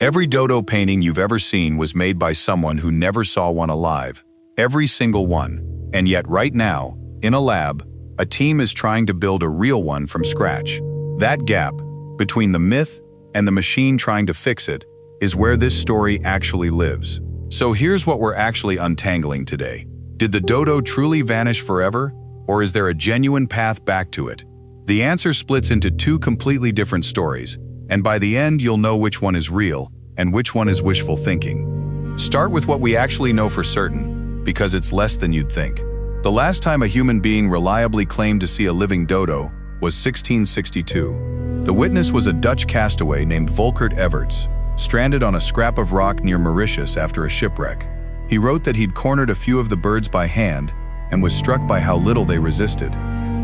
Every dodo painting you've ever seen was made by someone who never saw one alive. Every single one. And yet right now, in a lab, a team is trying to build a real one from scratch. That gap, between the myth and the machine trying to fix it, is where this story actually lives. So here's what we're actually untangling today. Did the dodo truly vanish forever? Or is there a genuine path back to it? The answer splits into two completely different stories, and by the end you'll know which one is real and which one is wishful thinking. Start with what we actually know for certain, because it's less than you'd think. The last time a human being reliably claimed to see a living dodo was 1662. The witness was a Dutch castaway named Volkert Everts, stranded on a scrap of rock near Mauritius after a shipwreck. He wrote that he'd cornered a few of the birds by hand and was struck by how little they resisted.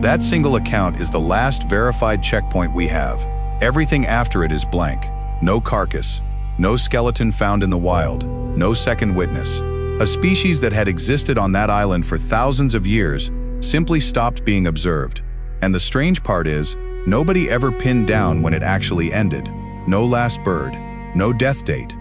That single account is the last verified checkpoint we have. Everything after it is blank. No carcass, no skeleton found in the wild, no second witness. A species that had existed on that island for thousands of years simply stopped being observed. And the strange part is, nobody ever pinned down when it actually ended. No last bird, no death date.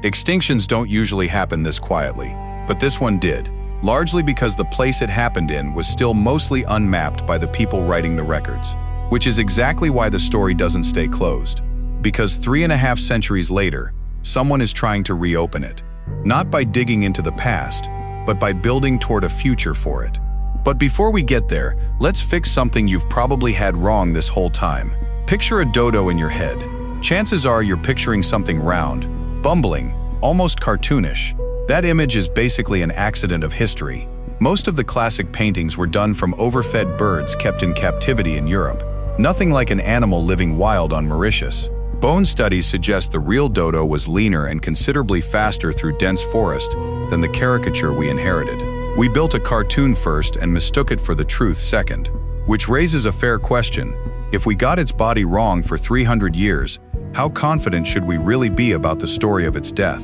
Extinctions don't usually happen this quietly, but this one did, largely because the place it happened in was still mostly unmapped by the people writing the records. Which is exactly why the story doesn't stay closed. Because 3.5 centuries later, someone is trying to reopen it. Not by digging into the past, but by building toward a future for it. But before we get there, let's fix something you've probably had wrong this whole time. Picture a dodo in your head. Chances are you're picturing something round, bumbling, almost cartoonish. That image is basically an accident of history. Most of the classic paintings were done from overfed birds kept in captivity in Europe. Nothing like an animal living wild on Mauritius. Bone studies suggest the real dodo was leaner and considerably faster through dense forest than the caricature we inherited. We built a cartoon first and mistook it for the truth second. Which raises a fair question. If we got its body wrong for 300 years, how confident should we really be about the story of its death?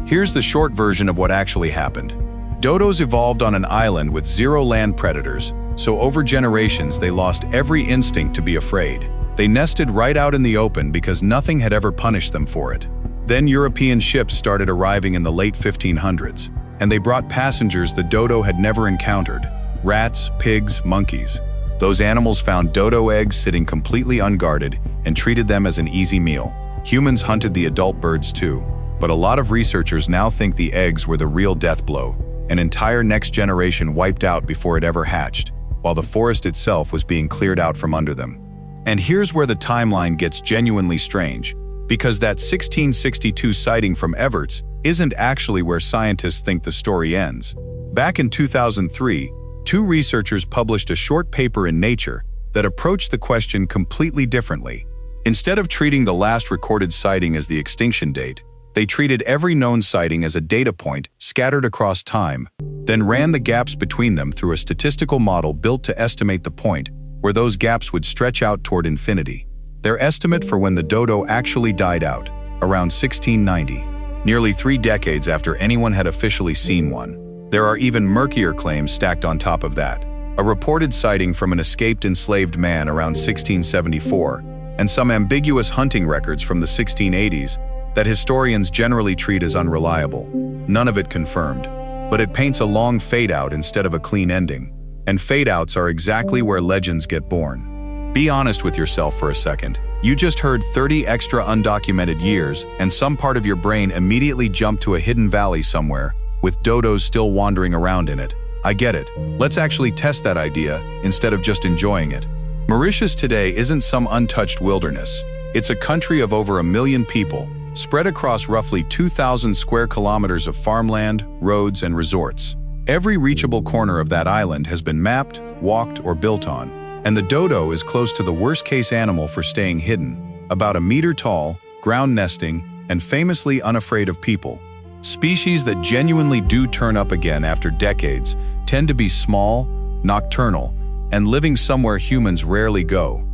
Here's the short version of what actually happened. Dodos evolved on an island with zero land predators, so over generations they lost every instinct to be afraid. They nested right out in the open because nothing had ever punished them for it. Then European ships started arriving in the late 1500s, and they brought passengers the dodo had never encountered: rats, pigs, monkeys. Those animals found dodo eggs sitting completely unguarded and treated them as an easy meal. Humans hunted the adult birds too, but a lot of researchers now think the eggs were the real death blow. An entire next generation wiped out before it ever hatched, while the forest itself was being cleared out from under them. And here's where the timeline gets genuinely strange, because that 1662 sighting from Everts isn't actually where scientists think the story ends. Back in 2003, two researchers published a short paper in Nature that approached the question completely differently. Instead of treating the last recorded sighting as the extinction date, they treated every known sighting as a data point scattered across time, then ran the gaps between them through a statistical model built to estimate the point where those gaps would stretch out toward infinity. Their estimate for when the dodo actually died out, around 1690, nearly 3 decades after anyone had officially seen one. There are even murkier claims stacked on top of that. A reported sighting from an escaped enslaved man around 1674, and some ambiguous hunting records from the 1680s that historians generally treat as unreliable. None of it confirmed, but it paints a long fade-out instead of a clean ending. And fade-outs are exactly where legends get born. Be honest with yourself for a second. You just heard 30 extra undocumented years, and some part of your brain immediately jumped to a hidden valley somewhere, with dodos still wandering around in it. I get it. Let's actually test that idea, instead of just enjoying it. Mauritius today isn't some untouched wilderness. It's a country of over 1 million people, spread across roughly 2,000 square kilometers of farmland, roads, and resorts. Every reachable corner of that island has been mapped, walked, or built on, and the dodo is close to the worst-case animal for staying hidden, about 1 meter tall, ground nesting, and famously unafraid of people. Species that genuinely do turn up again after decades tend to be small, nocturnal, and living somewhere humans rarely go.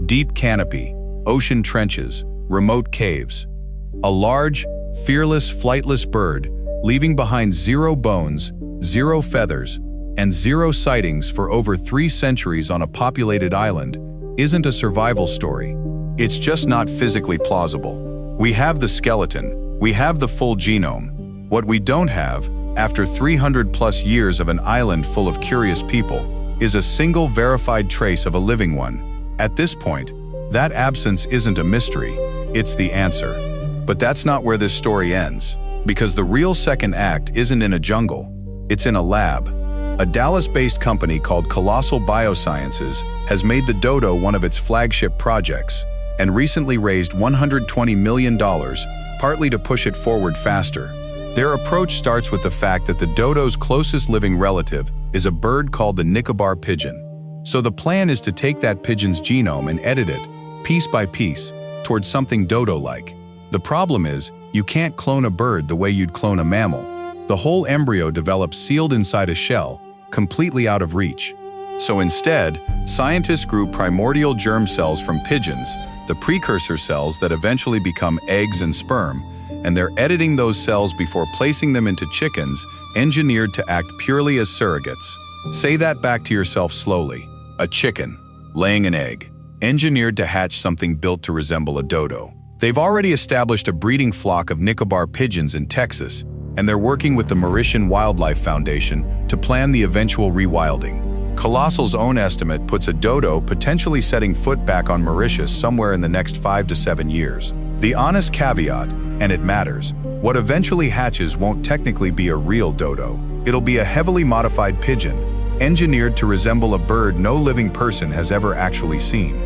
Deep canopy, ocean trenches, remote caves. A large, fearless, flightless bird, leaving behind 0 bones, 0 feathers, and 0 sightings for over 3 centuries on a populated island, isn't a survival story. It's just not physically plausible. We have the skeleton, We have the full genome. What we don't have, after 300+ years of an island full of curious people, is a single verified trace of a living one. At this point, that absence isn't a mystery, it's the answer. But that's not where this story ends, because the real second act isn't in a jungle, it's in a lab. A Dallas-based company called Colossal Biosciences has made the Dodo one of its flagship projects, and recently raised $120 million, partly to push it forward faster. Their approach starts with the fact that the dodo's closest living relative is a bird called the Nicobar pigeon. So the plan is to take that pigeon's genome and edit it, piece by piece, towards something dodo-like. The problem is, you can't clone a bird the way you'd clone a mammal. The whole embryo develops sealed inside a shell, completely out of reach. So instead, scientists grew primordial germ cells from pigeons, the precursor cells that eventually become eggs and sperm, and they're editing those cells before placing them into chickens, engineered to act purely as surrogates. Say that back to yourself slowly. A chicken, laying an egg, engineered to hatch something built to resemble a dodo. They've already established a breeding flock of Nicobar pigeons in Texas, and they're working with the Mauritian Wildlife Foundation to plan the eventual rewilding. Colossal's own estimate puts a dodo potentially setting foot back on Mauritius somewhere in the next 5 to 7 years. The honest caveat, and it matters, what eventually hatches won't technically be a real dodo. It'll be a heavily modified pigeon, engineered to resemble a bird no living person has ever actually seen.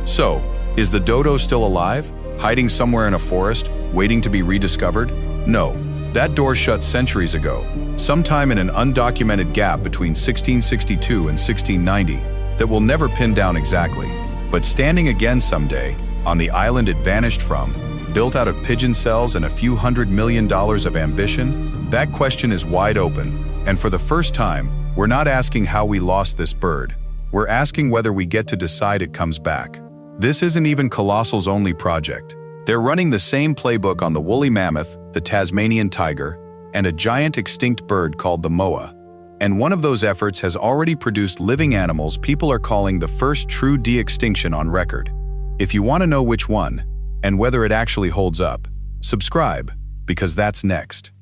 So, is the dodo still alive, hiding somewhere in a forest, waiting to be rediscovered? No. That door shut centuries ago, sometime in an undocumented gap between 1662 and 1690 that we'll never pin down exactly. But standing again someday, on the island it vanished from, built out of pigeon cells and a few $100 million of ambition, that question is wide open. And for the first time, we're not asking how we lost this bird. We're asking whether we get to decide it comes back. This isn't even Colossal's only project. They're running the same playbook on the woolly mammoth, the Tasmanian tiger, and a giant extinct bird called the moa. And one of those efforts has already produced living animals people are calling the first true de-extinction on record. If you want to know which one, and whether it actually holds up, subscribe, because that's next.